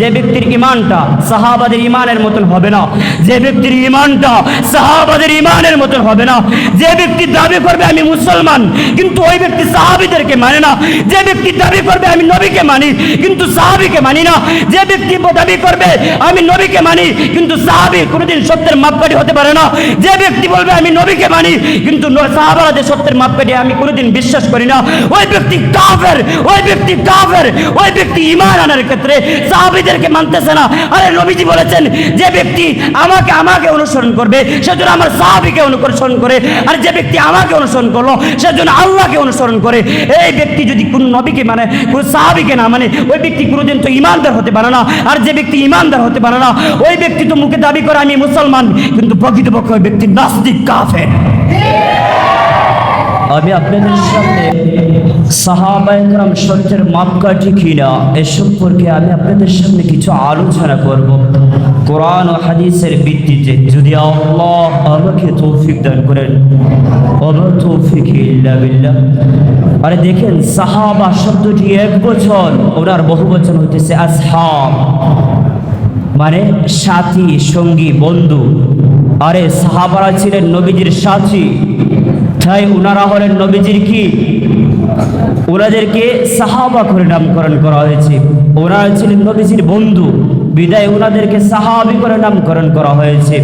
যে ব্যক্তির ঈমানটা সাহাবাদের ঈমানের মতন হবে না, যে ব্যক্তির ঈমানটা সাহাবাদের ঈমানের মতন হবে না, যে ব্যক্তি দাবি করবে আমি মুসলমান কিন্তু ওই ব্যক্তি সাহাবীদেরকে মানে না, যে ব্যক্তি দাবি করবে আমি নবীকে মানি কিন্তু সাহাবীকে মানি না, যে ব্যক্তি দাবি করবে আমি নবীকে মানি কিন্তু সাহাবী কোনোদিন সত্যের মাপকাঠি হতে পারে না, যে ব্যক্তি বলবে আমি নবীকে মানি কিন্তু সাহাবারা যে সত্যের মাপকাঠি আমি কোনোদিন বিশ্বাস করি না, ওই ব্যক্তি কাফের, ওই ব্যক্তি কাফের, ওই ব্যক্তি ঈমান আনার ক্ষেত্রে সাহাবীদেরকে মানতেছে না। আরে নবীজি বলেছেন যে ব্যক্তি আমাকে অনুসরণ করবে সেজন্য আমার সাহাবীকে অনুসরণ করে, আর যে ব্যক্তি আমাকে অনুসরণ করলো সেজন্য আল্লাহকে অনুসরণ করে। এই ব্যক্তি যদি কোন নবীকে মানে কোন সাহাবীকে না মানে ওই ব্যক্তি কোনোদিন তো ঈমানদার হতে পারে না। আর যে ব্যক্তি ঈমানদার হতে পারে না ওই ব্যক্তি তো মুখে দাবি করে আমি মুসলমান কিন্তু প্রকৃতপক্ষে ওই ব্যক্তি নাস্তিক কাফের। আমি আপনাদের সামনে সাহাবায়ে কেরাম সত্যের মাপকাঠি কিনা এ সম্পর্কে আমি আপনাদের সামনে কিছু আলোচনা করব কোরআন ও হাদিসের ভিত্তিতে, যদি আল্লাহ আমাকে তৌফিক দান করেন। ওয়া তৌফিক ইল্লা বিল্লাহ। আরে দেখেন সাহাবা শব্দটি এক বচন, ওনার বহু বচন হইতেছে আসহাব, মানে সাথী, সঙ্গী, বন্ধু। আরে সাহাবারা ছিলেন নবীজির সাথী, তাই উনারা হলেন নবীজির কি, ওনাদেরকে সাহাবা করে নামকরণ করা হয়েছে। ওনারা ছিলেন নবীজির বন্ধু, বিদায় ওনাদেরকে সাহাবী করে নামকরণ করা হয়েছে।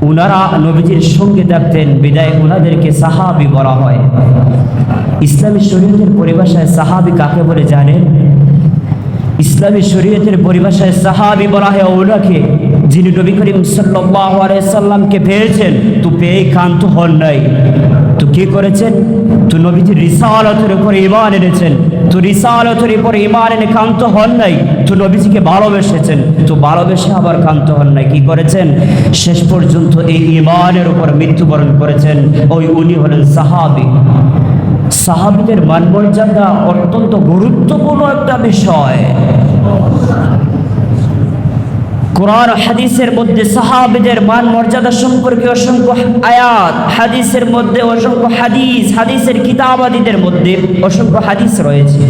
ওনারা নবীজির সঙ্গে থাকতেন বিদায় ওনাদেরকে সাহাবী বলা হয়। ইসলামী শরীয়তের পরিভাষায় সাহাবী কাকে বলে জানেন? ইসলামী শরীয়তের পরিভাষায় সাহাবী বলা হয় ওনাকে যিনি নবী করিম সাল্লাল্লাহু আলাইহি সাল্লামকে পেয়েছেন, তো পেয়ে ক্ষান্ত হন নাই, তো কি করেছেন? তো নবীজির রিসালাতের উপর ঈমান এনেছেন, তো রিসালাতের উপর ঈমান এনে ক্ষান্ত হন নাই, তো নবীজিকে ভালোবেসেছেন, তো ভালোবেসে আবার ক্ষান্ত হন নাই, কি করেছেন? শেষ পর্যন্ত এই ঈমানের উপর মৃত্যুবরণ করেছেন। উনি হলেন সাহাবী। সাহাবীদের মান মর্যাদা অত্যন্ত গুরুত্বপূর্ণ একটা বিষয়। কোরআন হাদিসের মধ্যে সাহাবীদের মান মর্যাদা সম্পর্কে অসংখ্য আয়াত, হাদিসের মধ্যে অসংখ্য হাদিস, হাদিসের কিতাবাদিদের মধ্যে অসংখ্য হাদিস রয়েছে।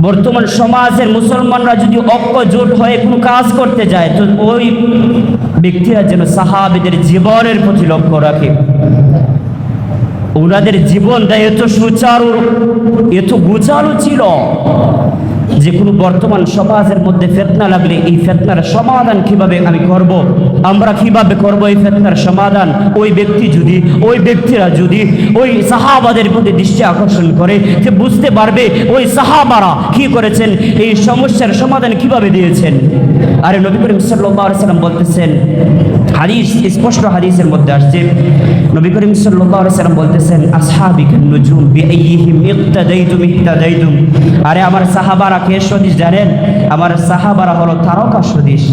বর্তমান সমাজের মুসলমানরা যদি ঐক্যজোট হয়ে কোনো কাজ করতে যায় তো ওই ব্যক্তিরা যেন সাহাবীদের জীবনের প্রতি লক্ষ্য রাখে। ওনাদের জীবনটা এত সুচারু, এত গোছালো ছিল যে কোনো বর্তমান সমাজের মধ্যে ফিতনা লাগলে এই ফিতনার সমাধান কিভাবে আমি করব, আমরা কিভাবে করব এই ফিতনার সমাধান, ওই ব্যক্তিরা যদি ওই সাহাবাদের প্রতি দৃষ্টি আকর্ষণ করে যে বুঝতে পারবে ওই সাহাবারা কি করেছেন, এই সমস্যার সমাধান কিভাবে দিয়েছেন। আরে নবী করিম সাল্লাল্লাহু আলাইহি সাল্লাম বলতেছেন, হাদিস স্পষ্ট হাদিসের মধ্যে আসছে, নবী করিম সাল্লাল্লাহু আলাইহি সাল্লাম বলতেছেন আসহাবি কান্নুজুম বিআইহিম ইক্তাদাইতুম ইহতাদাইতুম। আরে আমার সাহাবারা কে সদৃশ জানেন? আমার সাহাবারা হলো তারকা সদৃশ।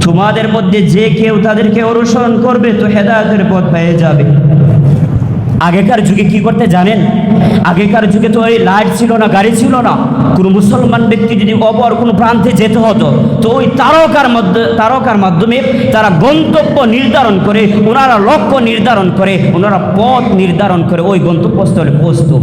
তোমাদের মধ্যে যে কেউ তাদেরকে অনুসরণ করবে তো হেদায়েতের পথ পেয়ে যাবে। আগেকার যুগে কি করতে জানেন? আগেকার যুগে তো ওই লাইট ছিল না, গাড়ি ছিল না। কোনো মুসলমান ব্যক্তি যদি অপর কোনো প্রান্তে যেতে হতো তো ওই তারকার মাধ্যমে তারা গন্তব্য নির্ধারণ করে, ওনারা লক্ষ্য নির্ধারণ করে, ওনারা পথ নির্ধারণ করে ওই গন্তব্যস্থলে পৌঁছতো।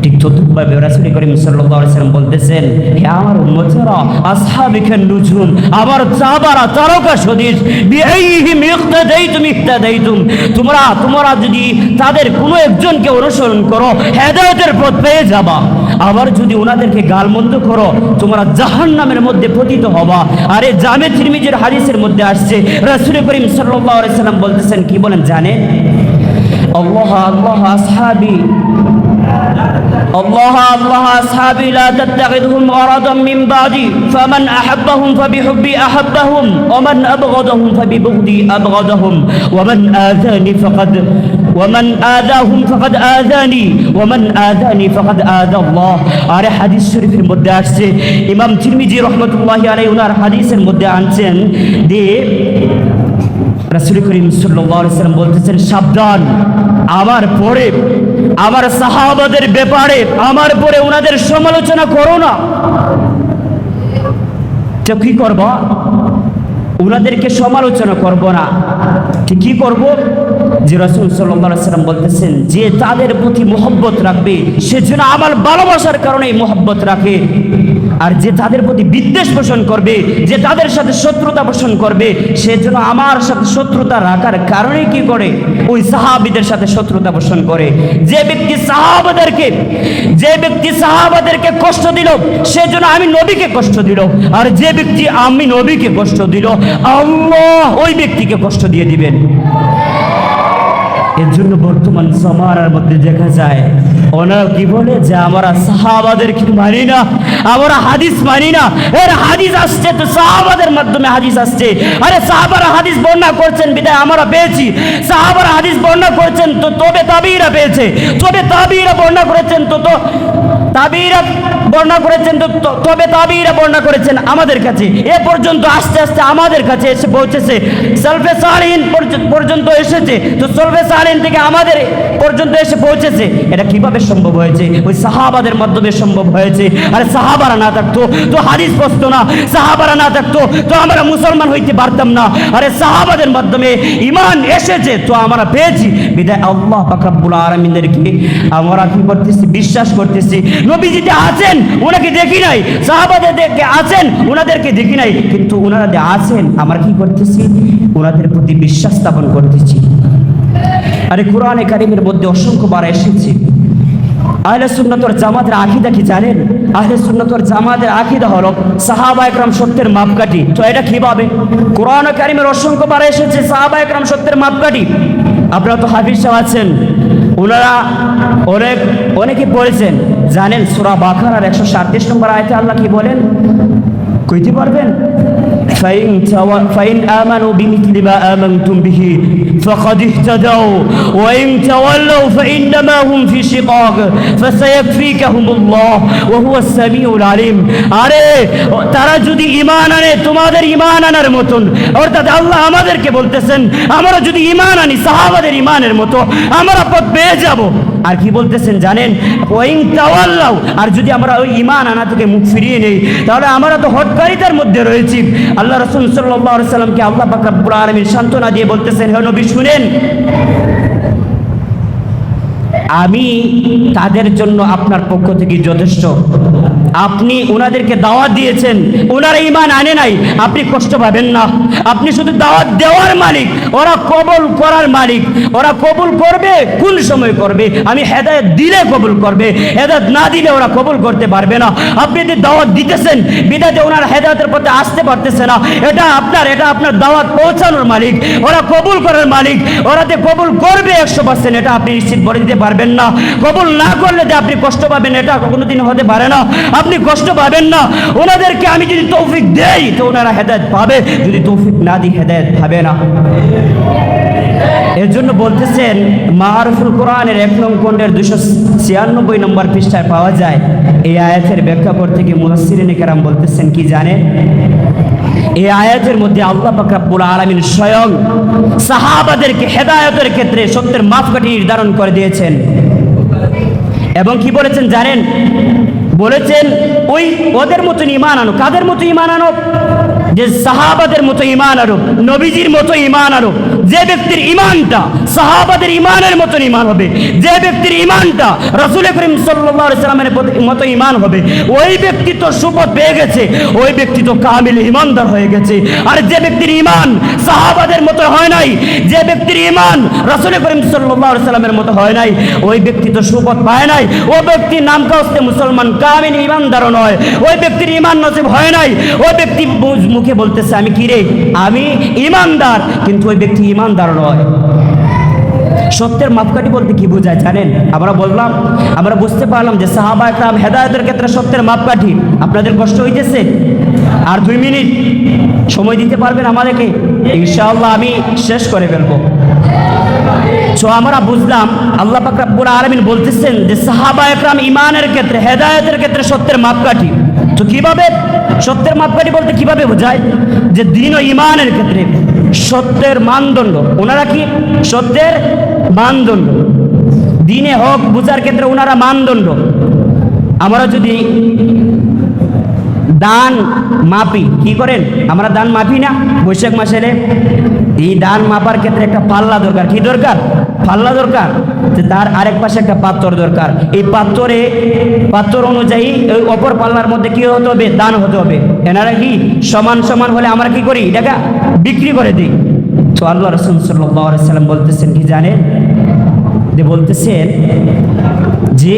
ঠিক তদ্রূপভাবে রাসূল করিম সাল্লাল্লাহু আলাইহি ওয়াসাল্লাম বলতেছেন, হে আমার উম্মতেরা আসহাবি কান্নুজুম, আমার সাহাবারা তারকা সদৃশ, বিআইহিম ইক্তাদাইতুম ইহতাদাইতুম। তোমরা যদি তাদের কোনো একজনকে অনুসরণ করো হেদায়েতের পথ পেয়ে যাবা, আবার যদি ওনাদেরকে গালমন্দ করো তোমরা জাহান্নামের মধ্যে পতিত হবা। আরে জামে তিরমিজির হাদিসের মধ্যে আসছে রাসূল করিম সাল্লাল্লাহু আলাইহি ওয়াসাল্লাম বলতেছেন, কি বলেন জানেন? আল্লাহ আল্লাহ আসহাবি الله الله أصحابي لا تتخذهم غرضا من بعدي فمن أحبهم فبحبي أحبهم ومن أبغضهم فببغضي أبغضهم ومن آذاهم فقد آذاني ومن آذاني فقد آذى الله। আর হাদিস শরীফের মধ্যে আসছে, ইমাম তিরমিজি রাহমাতুল্লাহি আলাইহি ওনার হাদিসের মধ্যে আনছেন যে রাসূল করিম সাল্লাল্লাহু আলাইহি ওয়াসাল্লাম বলতেছেন, সাবধান আমার পরে আমার সাহাবাদের ব্যাপারে আমার পরে ওনাদের সমালোচনা করো না। তো কি করবা? ওনাদেরকে সমালোচনা করব না, ঠিক কি করব? যে রাসূল সাল্লাল্লাহু আলাইহি ওয়াসাল্লাম বলতেছেন যে তাদের প্রতি মহব্বত রাখবে সে যেন আমার ভালোবাসার কারণে মহব্বত রাখে, আর যে তাদের প্রতি বিদ্বেষ পোষণ করবে, যে তাদের সাথে শত্রুতা পোষণ করবে, সে যেন আমার সাথে শত্রুতা রাখার কারণে কি করে, ওই সাহাবীদের সাথে শত্রুতা পোষণ করে। যে ব্যক্তি সাহাবাদেরকে কষ্ট দিল সে যেন আমি নবীকে কষ্ট দিল, আর যে ব্যক্তি আমি নবীকে কষ্ট দিল আল্লাহ ওই ব্যক্তিকে কষ্ট দিয়ে দিবেন। এর জন্য বর্তমান সমাজের মধ্যে দেখা যায় ওনারা কি বলে যে আমরা সাহাবাদেরকে মানি না, আমরা হাদিস মানি না। এর হাদিস আসছে তো সাহাবাদের মাধ্যমে হাদিস আসছে, আরে সাহাবারা হাদিস বর্ণনা করছেন বিদায় আমরা পেয়েছি, সাহাবারা হাদিস বর্ণনা করেছেন তো তবে তাবিরা পেয়েছে, তবে তাবিরা বর্ণনা করেছেন তো তাবিরা বর্ণনা করেছেন তো তবে তাবিরা বর্ণনা করেছেন আমাদের কাছে, এ পর্যন্ত আস্তে আস্তে আমাদের কাছে এসে পৌঁছেছে, সালফে সালিহিন পর্যন্ত এসেছে, তো সালফে সালিহিন থেকে আমাদের পর্যন্ত এসে পৌঁছেছে। এটা কিভাবে সম্ভব হয়েছে? ওই সাহাবাদের মাধ্যমে সম্ভব হয়েছে। আরে সাহাবারা না থাকতো তো হাদিস পড়তো না, সাহাবারা না থাকতো তো আমরা মুসলমান হইতে পারতাম না। আরে সাহাবাদের মাধ্যমে ঈমান এসেছে তো আমরা পেয়েছি, বিদায় আল্লাহ পাক রব্বুল আলামিনকে আমরা কি করতেছি? বিশ্বাস করতেছি। নবীজিতে আছেন ওনাকে দেখি নাই, সাহাবাদেরকে আছেন ওনাদেরকে দেখি নাই, কিন্তু ওনারা যে আছেন আমরা কি করতেছি? ওনাদের প্রতি বিশ্বাস স্থাপন করতেছি। আরে কোরআনে কারিমের মধ্যে অসংখ্যবার এসেছে। আহলে সুন্নাত ওয়াল জামাতের আকীদা কি জানেন? আহলে সুন্নাত ওয়াল জামাতের আকীদা হলো সাহাবায়ে কেরাম সত্যের মাপকাঠি। তো এটা কিভাবে? কোরআনে কারিমের অসংখ্যবার এসেছে সাহাবায়ে কেরাম সত্যের মাপকাঠি। আপনারা তো হাফিজ সাহেব আছেন, ওনারা অনেকে পড়েছেন, জানেন সূরা বাকারার 137 নম্বর আয়াতে আল্লাহ কি বলেন? কইতে পারবেন? فإن آمنوا بمثل ما آمنتم به فقد اهتدوا وإن تولوا فإنما هم في شقاق فسيكفيكهم الله وهو السميع العليم। আরে তারা যদি ঈমান আনে তোমাদের ঈমান আনার মতন, অর্থাৎ আল্লাহ আমাদেরকে বলতেছেন আমরা যদি ঈমান আনি সাহাবাদের ঈমানের মতো আমরা পথ পেয়ে যাব। আর কি বলতেছেন জানেন? ওয়াইন তাওয়াল্লাউ, আর যদি আমরা ওই ঈমান আনা থেকে মুখ ফিরিয়ে নেই তাহলে আমরা তো হটকারিতার মধ্যে রয়েছি। আল্লাহ রাসূল সাল্লাল্লাহু আলাইহি সাল্লামকে আল্লাহ পাক রব্বুল আলামিন সান্ত্বনা দিয়ে বলতেছেন, হে নবী শুনেন, আমি তাদের জন্য আপনার পক্ষ থেকে যথেষ্ট। আপনি ওনাদেরকে দাওয়াত দিয়েছেন, ওনারা ঈমান আনে নাই, আপনি কষ্ট পাবেন না। আপনি শুধু দাওয়াত দেওয়ার মালিক, ওরা কবুল করার মালিক। ওরা কবুল করবে কোন সময় করবে? আমি হেদায়েত দিলে কবুল করবে, হেদায়েত না দিলে ওরা কবুল করতে পারবে না। আপনি যে দাওয়াত দিতেছেন বিদাতে ওনারা হেদায়েতের পথে আসতে পারতেছে না, এটা আপনার দাওয়াত পৌঁছানোর মালিক, ওরা কবুল করার মালিক। ওরা যে কবুল করবে 100% এটা আপনি নিশ্চিত বলে দিতে পারবেন না। কবুল না করলে যে আপনি কষ্ট পাবেন এটা কোনোদিন হতে পারে না। আপনি কষ্ট পাবেন না। ওনাদেরকে আমি যদি তৌফিক দেই তো ওনারা হেদায়েত পাবে, যদি তৌফিক না দিই হেদায়েত পাবে না। এর জন্য বলতেছেন মাআরিফুল কোরআনের 1 নং খণ্ডের 296 নম্বর পৃষ্ঠায় পাওয়া যায়। এই আয়াতের ব্যাখ্যা করতে গিয়ে মুফাসসিরিনে কেরাম বলতেছেন কি জানেন? এই আয়াতের মধ্যে আল্লাহ পাক রব্বুল আলামিন স্বয়ং সাহাবাদেরকে হেদায়েতের ক্ষেত্রে সত্যের মাপকাঠি নির্ধারণ করে দিয়েছেন। এবং কি বলেছেন জানেন? বলেছেন ওই ওদের মতো ঈমান আনো। কাদের মতো ঈমান আনো? যে সাহাবাদের মতো ঈমান আনো, নবীজির মতো ঈমান আনো। যে ব্যক্তির ঈমানটা সাহাবাদের ঈমানের মতো ঈমান হবে, যে ব্যক্তির ঈমানটা রাসূল করিম সাল্লাল্লাহু আলাইহি সাল্লামের মতো ঈমান হবে, ওই ব্যক্তি তো সুপথ পেয়ে গেছে, ওই ব্যক্তি তো কামিল ঈমানদার হয়ে গেছে। আর যে ব্যক্তির ঈমান সাহাবাদের মতো হয় নাই, যে ব্যক্তির ঈমান রাসূল করিম সাল্লাল্লাহু আলাইহি সাল্লামের মতো হয় নাই, ওই ব্যক্তি তো সুপথ পায় নাই। ওই ব্যক্তির নাম কাস্তে মুসলমান, কামিল ঈমানদারও নয়। ওই ব্যক্তির ঈমান নসিব হয় নাই। ওই ব্যক্তি মুখে বলতেছে আমি কি রে, আমি ঈমানদার, কিন্তু ওই ব্যক্তি ঈমানদার নয়। সত্যের মাপকাঠি বলতে কি বোঝায় জানেন? আমরা বুঝতে পারলাম যে সাহাবায়ে কেরাম হেদায়েতের ক্ষেত্রে সত্যের মাপকাঠি। আপনাদের কষ্ট হইতেছে? আর 2 মিনিট সময় দিতে পারবেন আমাদেরকে? ইনশাআল্লাহ আমি শেষ করে ফেলবো। তো আমরা বুঝলাম আল্লাহ পাক রব্বুল আলামিন বলতেছেন যে সাহাবায়ে কেরাম ঈমানের ক্ষেত্রে হেদায়েতের ক্ষেত্রে সত্যের মাপকাঠি। তো কিভাবে সত্যের মাপকাঠি বলতে কিভাবে বোঝায়? যে দ্বীন ও ঈমানের ক্ষেত্রে সত্যের মানদণ্ড, ওনারা কি সত্যের মানদণ্ড, দ্বীনে হক বুঝার ক্ষেত্রে ওনারা মানদণ্ড। আমরা যদি দান মাপি, কি করেন? আমরা দান মাপি না? বৈশাখ মাসে এলে এই ধান মাপার ক্ষেত্রে একটা পাল্লা দরকার। কি দরকার? পাল্লা দরকার। তার আরেক পাশে একটা পাত্র দরকার। এই পাত্র অনুযায়ী ওই অপর পাল্লার মধ্যে কি হতে হবে? দান হতে হবে। এনারা কি সমান সমান হলে আমরা কি করি? টাকা বিক্রি করে দিই। তো আল্লাহ রাসূল সাল্লাল্লাহু আলাইহি সাল্লাম বলতেছেন কি জানেন? যে বলতেছেন যে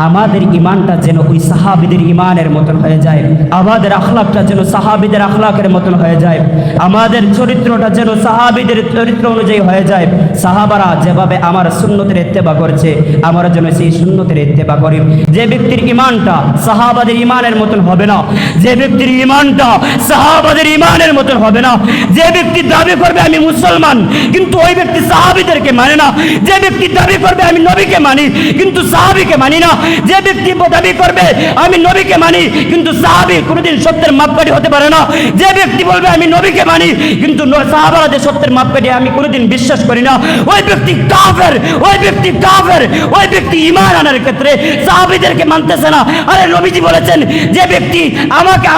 আমাদের ইমানটা যেন ওই সাহাবীদের ইমানের মতন হয়ে যায়, আমাদের আখলাকটা যেন সাহাবীদের আখলাকের মতন হয়ে যায়, আমাদের চরিত্রটা যেন সাহাবীদের চরিত্র অনুযায়ী হয়ে যায়। সাহাবারা যেভাবে আমার সুন্নতের ইত্তেবা করেছে, আমরা যেন সেই সুন্নতের ইত্তেবা করি। যে ব্যক্তির ইমানটা সাহাবাদের ইমানের মতন হবে না, যে ব্যক্তির ইমানটা সাহাবাদের ইমানের মতন হবে না, যে ব্যক্তি দাবি করবে আমি মুসলমান কিন্তু ওই ব্যক্তি সাহাবীদেরকে মানে না, যে ব্যক্তি দাবি করবে আমি নবীকে মানি কিন্তু সাহাবীকে মানি না, যে ব্যক্তি দাবি করবে আমি নবীকে মানি কিন্তু সাহাবী কোনোদিন সত্যের মাপকাঠি হতে পারে না, যে ব্যক্তি বলবে আমি নবীকে মানি কিন্তু সাহাবারা যে সত্যের মাপকাঠি আমি কোনোদিন বিশ্বাস করি না, ওই ব্যক্তি কাফের, ওই ব্যক্তি কাফের, ওই ব্যক্তি ঈমান আনার ক্ষেত্রে সাহাবীদেরকে মানতেছে না। আরে নবীজি বলেছেন যে ব্যক্তি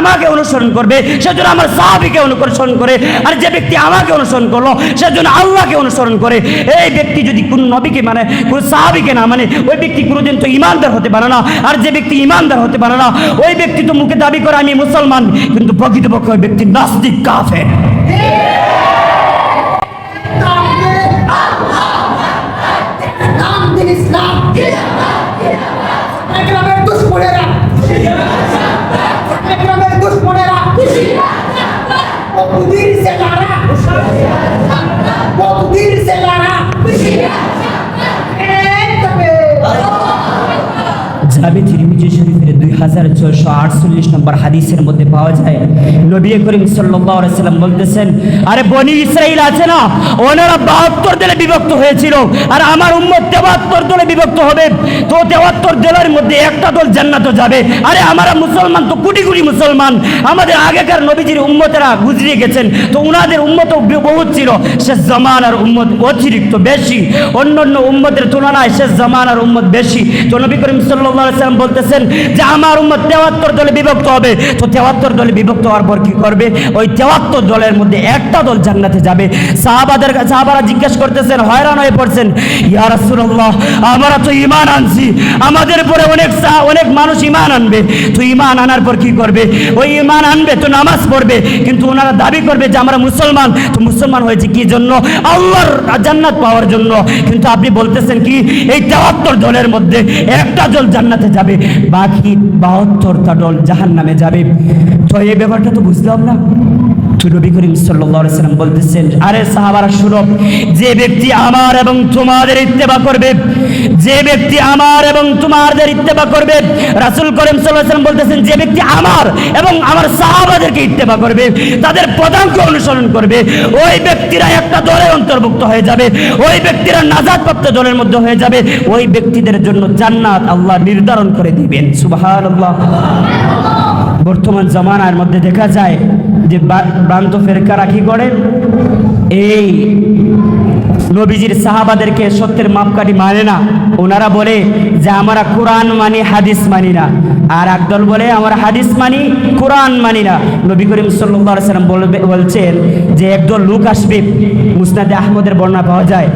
আমাকে অনুসরণ করবে সেজন্য আমার সাহাবীকে অনুসরণ করে, আর যে ব্যক্তি আমাকে অনুসরণ করলো সেজন্য আল্লাহকে অনুসরণ করে। এই ব্যক্তি যদি কোন নবীকে মানে কোন সাহাবীকে না মানে ওই ব্যক্তি কোনোদিন তো ইমানদার হতে পারে না। আর যে ব্যক্তি ইমানদার হতে পারে না ওই ব্যক্তি তো মুখে দাবি করে আমি মুসলমান কিন্তু প্রকৃতপক্ষে ওই ব্যক্তি নাস্তিক, কাফের। জামি তিরমিজি শরীফের 2648 নম্বর হাদিসের মধ্যে পাওয়া যায়, নবী করিম সাল্লাল্লাহু আলাইহি সাল্লাম বলতেছেন, আরে বনি ইসরাইল আছে না, ওনারা 72 দলে বিভক্ত হয়েছিল আর আমার উম্মত 73 দলে বিভক্ত হবে। তো 73 দলের মধ্যে একটা দল জান্নাতে যাবে। আরে আমরা মুসলমান তো কোটি কোটি মুসলমান, আমাদের আগেকার নবীজির উম্মতেরা গুজরিয়ে গেছেন, তো উনাদের উম্মতও বহুত ছিল। শেষ জামানার উম্মত অতিরিক্ত বেশি, অন্যান্য উম্মতের তুলনায় শেষ জামানার উম্মত বেশি। তো নবী করিম সাল্লাল্লাহু আলাইহি সাল্লাম বলতেছেন যে আমার উম্মত 73 দলে বিভক্ত হবে। তো 73 দলে বিভক্ত হওয়ার পর কি করবে? ওই 73 দলের মধ্যে একটা দল জান্নাতে যাবে। সাহাবারা জিজ্ঞেস করতেছেন, হয়রান হয়ে পড়ছেন, ইয়া রাসূলুল্লাহ আমরা তো ঈমান আনছি, আমাদের পরে অনেক মানুষ ঈমান আনবে, তো ঈমান আনার পর কি করবে? ওই ঈমান আনবে তো নামাজ পড়বে কিন্তু ওনারা দাবি করবে যে আমরা মুসলমান। তো মুসলমান হয়েছে কি জন্য? আল্লাহর জান্নাত পাওয়ার জন্য। কিন্তু আপনি বলতেছেন কি এই 73 দলের মধ্যে একটা দল জান্নাতে যাবে, বাকি 72টা দল জাহান্নামে যাবে। তো এই ব্যাপারটা তো বুঝলাম না। তো নবী করিম সাল্লাল্লাহু আলাইহি সাল্লাম বলতেছেন, আরে সাহাবারা শুনো, যে ব্যক্তি আমার এবং তোমাদের ইত্তেবা করবে, যে ব্যক্তি আমার এবং তোমাদের ইত্তেবা করবে, রাসূল করিম সাল্লাল্লাহু আলাইহি সাল্লাম বলতেছেন যে ব্যক্তি আমার এবং আমার সাহাবাদেরকে ইত্তেবা করবে, তাদের পদাঙ্ক অনুসরণ করবে, ওই ব্যক্তিরা একটা দলের অন্তর্ভুক্ত হয়ে যাবে, ওই ব্যক্তিরা নাজাতপ্রাপ্ত দলের মধ্যে হয়ে যাবে, ওই ব্যক্তিদের জন্য জান্নাত আল্লাহ নির্ধারণ করে দিবেন। সুবহানাল্লাহ। বর্তমান জামানার মধ্যে দেখা যায় যে ভ্রান্ত ফেরকারা কি করে, এই নবীজির সাহাবাদেরকে সত্যের মাপকাঠি মানে না। ওনারা বলে যে আমরা কোরআন মানি, হাদিস মানি না। আর একদল বলে আমরা হাদিস মানি, কোরআন মানি না। নবী করিম সাল্লাল্লাহু আলাইহি সাল্লাম বলছেন যে একদল লোক আসবে, মুসনাদে আহমদের বর্ণনা পাওয়া যায়,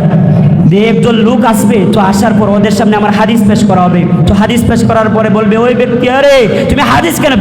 যে একদল লোক আসবে, তো আসার পর ওদের সামনে আমার হাদিস পেশ করা হবে। তো হাদিস পেশ করার পরে বলবে ওই ব্যক্তি, আরে তুমি হাদিস কেন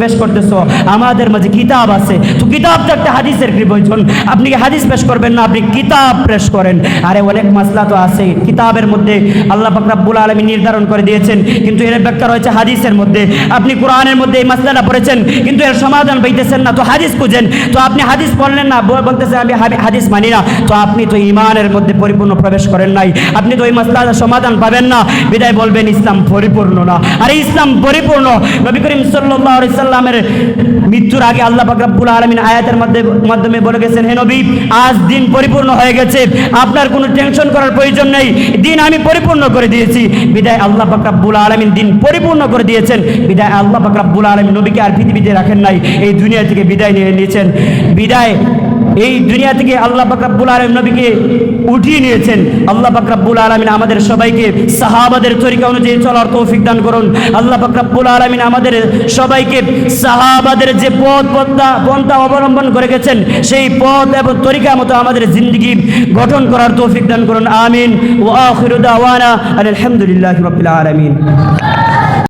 পেশ করতেছো? আমাদের মাঝে কিতাব আছে। তো কিতাব তো একটা হাদিসের কি প্রয়োজন? আপনি কি হাদিস পেশ করবেন না, আপনি কিতাব পেশ করেন। আরে অনেক মাসলা তো আছে কিতাবের মধ্যে, আল্লাহ পাক রব্বুল আলামিন নির্ধারণ করে দিয়েছেন, কিন্তু এর ব্যাখ্যা রয়েছে হাদিসের মধ্যে। আপনি কোরআনের মধ্যে এই মাসলাটা পড়েছেন কিন্তু এর সমাধান পাইতেছেন না, তো হাদিস খুঁজেন। তো আপনি হাদিস পড়লেন না, বলতেছেন আমি হাদিস মানি না, তো আপনি তো ঈমানের মধ্যে পরিপূর্ণ প্রবেশ করেন নাই, আপনি তো ওই মাসলার সমাধান পাবেন না, বিদায় বলবেন ইসলাম পরিপূর্ণ না। আর ইসলাম পরিপূর্ণ। নবী করিম সাল্লাল্লাহু আলাইহি সাল্লামের মৃত্যুর আগে আল্লাহ পাক রব্বুল আলামিন আয়াতের মাধ্যমে বলে গেছেন, হে নবী আজ দিন পরিপূর্ণ হয়ে গেছে, আপনার কোনো টেনশন করার প্রয়োজন নেই, দিন আমি পরিপূর্ণ করে দিয়েছি। বিদায় আল্লাহ পাক রব্বুল আলামিন দিন পরিপূর্ণ করে দিয়েছেন। বিদায় আল্লাহ পাক রব্বুল আলামিন নবীকে আর পৃথিবীতে রাখেন নাই, এই দুনিয়া থেকে বিদায় নিয়ে নিয়েছেন। বিদায় এই দুনিয়া থেকে আল্লাহ পাক রব্বুল আলামিন নবীকে উঠিয়ে নিয়েছেন। আল্লাহ পাক রব্বুল আলামিন আমাদের সবাইকে সাহাবাদের তরিকা অনুযায়ী চলার তৌফিক দান করুন। আল্লাহ পাক রব্বুল আলামিন আমাদের সবাইকে সাহাবাদের যে পন্থা অবলম্বন করে গেছেন সেই পথ এবং তরিকা মতো আমাদের জিন্দেগি গঠন করার তৌফিক দান করুন। আমিন। ওয়া আখিরু দাওয়ানা আলহামদুলিল্লাহি রাব্বিল আলামিন।